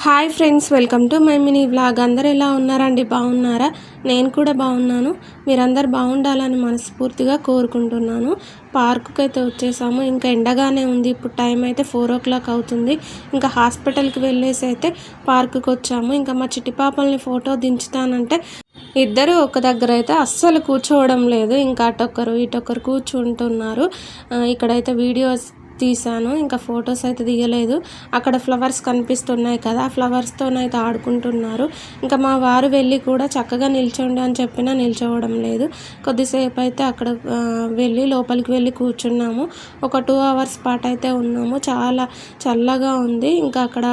Hi friends, welcome to my mini vlog. అందరు ఎలా ఉన్నారండి? బాగున్నారా? నేను కూడా బాగున్నాను. మీరందరు బాగుండాలని మనస్ఫూర్తిగా కోరుకుంటున్నాను. పార్కుకి అయితే వచ్చేసాము. ఇంకా ఎండగానే ఉంది. ఇప్పుడు టైం అయితే 4 o'clock అవుతుంది. ఇంకా హాస్పిటల్కి వెళ్ళేసి అయితే పార్కుకి వచ్చాము. ఇంకా మా చిట్టి పాపల్ని ఫోటో దించుతానంటే ఇద్దరు ఒక దగ్గర అయితే అస్సలు కూర్చోవడం లేదు. ఇంకా అటొక్కరు ఇటొక్కరు కూర్చుంటున్నారు. ఇక్కడైతే వీడియోస్ తీసాను, ఇంకా ఫొటోస్ అయితే తీయలేదు. అక్కడ ఫ్లవర్స్ కనిపిస్తున్నాయి కదా, ఆ ఫ్లవర్స్తోనైతే ఆడుకుంటున్నారు. ఇంకా మా వారు వెళ్ళి కూడా చక్కగా నిల్చోండి అని చెప్పినా నిల్చోవడం లేదు. కొద్దిసేపు అయితే అక్కడ వెళ్ళి లోపలికి వెళ్ళి కూర్చున్నాము. ఒక 2 hours పాటు అయితే ఉన్నాము. చాలా చల్లగా ఉంది. ఇంకా అక్కడ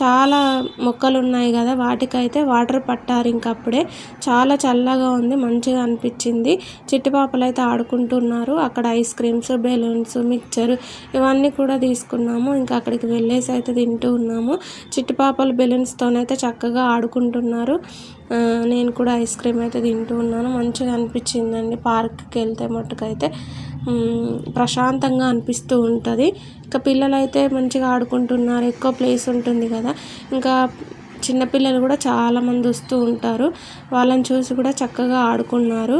చాలా మొక్కలు ఉన్నాయి కదా, వాటికైతే వాటర్ పట్టారు. ఇంకా అప్పుడే చాలా చల్లగా ఉంది, మంచిగా అనిపించింది. చిట్టి పాపలు అయితే ఆడుకుంటున్నారు. అక్కడ ఐస్ క్రీమ్స్, బెలూన్స్, మిక్చర్ ఇవన్నీ కూడా తీసుకున్నాము. ఇంకా అక్కడికి వెళ్ళేసి అయితే తింటూ ఉన్నాము. చిట్టి పాపలు బెలూన్స్తోనైతే చక్కగా ఆడుకుంటున్నారు. నేను కూడా ఐస్ క్రీమ్ అయితే తింటూ ఉన్నాను. మంచిగా అనిపించిందండి. పార్క్కి వెళ్తే మట్టుకైతే ప్రశాంతంగా అనిపిస్తూ ఉంటుంది. ఇంకా పిల్లలు అయితే మంచిగా ఆడుకుంటున్నారు. ఎక్కువ ప్లేస్ ఉంటుంది కదా, ఇంకా చిన్నపిల్లలు కూడా చాలామంది వస్తూ ఉంటారు. వాళ్ళని చూసి కూడా చక్కగా ఆడుకున్నారు.